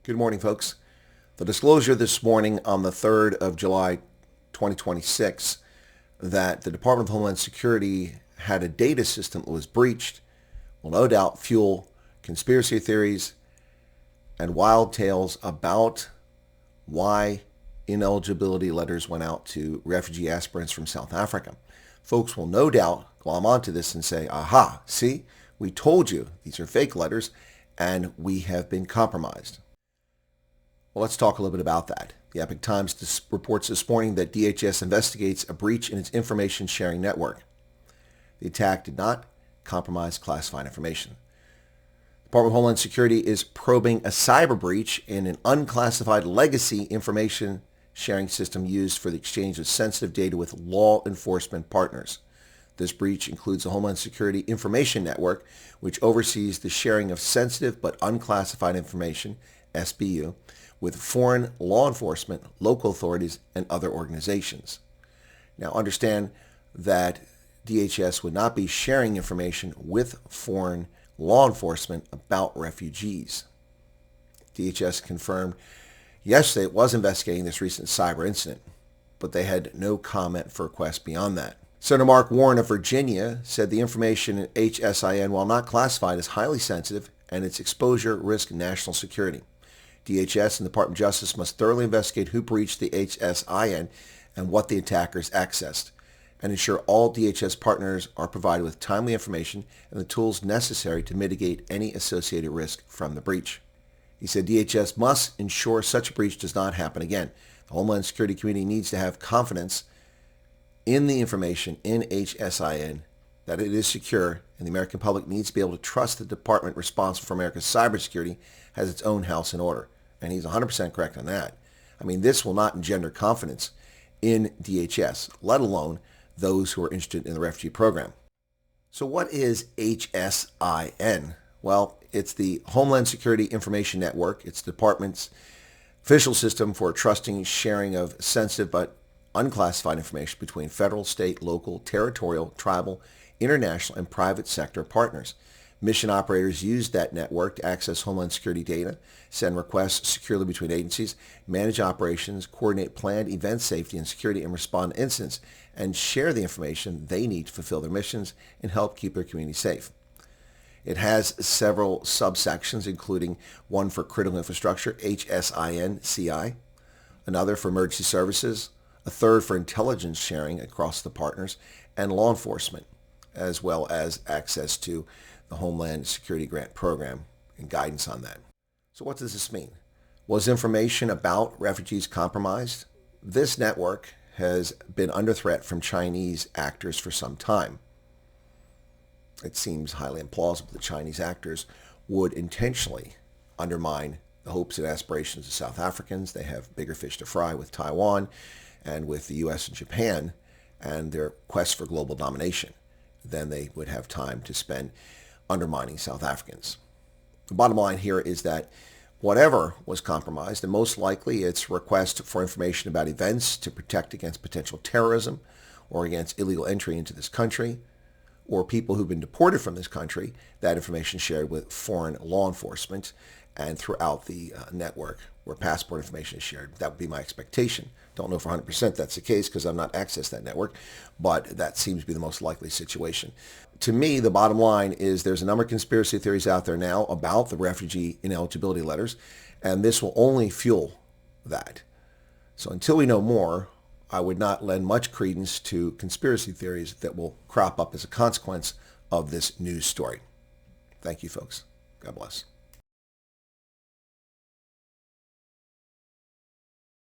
Good morning, folks. The disclosure this morning on the 3rd of July, 2026, that the Department of Homeland Security had a data system that was breached will no doubt fuel conspiracy theories and wild tales about why ineligibility letters went out to refugee aspirants from South Africa. Folks will no doubt glom onto this and say, aha, see, we told you these are fake letters and we have been compromised. Well, let's talk a little bit about that. The Epoch Times reports this morning that DHS investigates a breach in its information sharing network. The attack did not compromise classified information. The Department of Homeland Security is probing a cyber breach in an unclassified legacy information sharing system used for the exchange of sensitive data with law enforcement partners. This breach includes the Homeland Security Information Network, which oversees the sharing of sensitive but unclassified information, SBU, with foreign law enforcement, local authorities, and other organizations. Now understand that DHS would not be sharing information with foreign law enforcement about refugees. DHS confirmed yesterday it was investigating this recent cyber incident, but they had no comment for requests beyond that. Senator Mark Warren of Virginia said the information in HSIN, while not classified, is highly sensitive and its exposure risks national security. DHS and the Department of Justice must thoroughly investigate who breached the HSIN and what the attackers accessed, and ensure all DHS partners are provided with timely information and the tools necessary to mitigate any associated risk from the breach. He said DHS must ensure such a breach does not happen again. The Homeland Security community needs to have confidence in the information in HSIN, that it is secure, and the American public needs to be able to trust the department responsible for America's cybersecurity has its own house in order. And he's 100% correct on that. I mean, this will not engender confidence in DHS, let alone those who are interested in the refugee program. So what is HSIN? Well, it's the Homeland Security Information Network. It's the department's official system for trusting sharing of sensitive but unclassified information between federal, state, local, territorial, tribal, international, and private sector partners. Mission operators use that network to access Homeland Security data, send requests securely between agencies, manage operations, coordinate planned event safety and security, and respond to incidents, and share the information they need to fulfill their missions and help keep their community safe. It has several subsections, including one for critical infrastructure, HSIN-CI, another for emergency services, a third for intelligence sharing across the partners, and law enforcement, as well as access to the Homeland Security Grant Program and guidance on that. So what does this mean? Was information about refugees compromised? This network has been under threat from Chinese actors for some time. It seems highly implausible that Chinese actors would intentionally undermine the hopes and aspirations of South Africans. They have bigger fish to fry with Taiwan and with the U.S. and Japan and their quest for global domination than they would have time to spend undermining South Africans. The bottom line here is that whatever was compromised, and most likely it's request for information about events to protect against potential terrorism or against illegal entry into this country, or people who've been deported from this country, that information shared with foreign law enforcement and throughout the network where passport information is shared. That would be my expectation. Don't know for 100% that's the case because I've not accessed that network, but that seems to be the most likely situation. To me, the bottom line is there's a number of conspiracy theories out there now about the refugee ineligibility letters, and this will only fuel that. So until we know more, I would not lend much credence to conspiracy theories that will crop up as a consequence of this news story. Thank you, folks. God bless.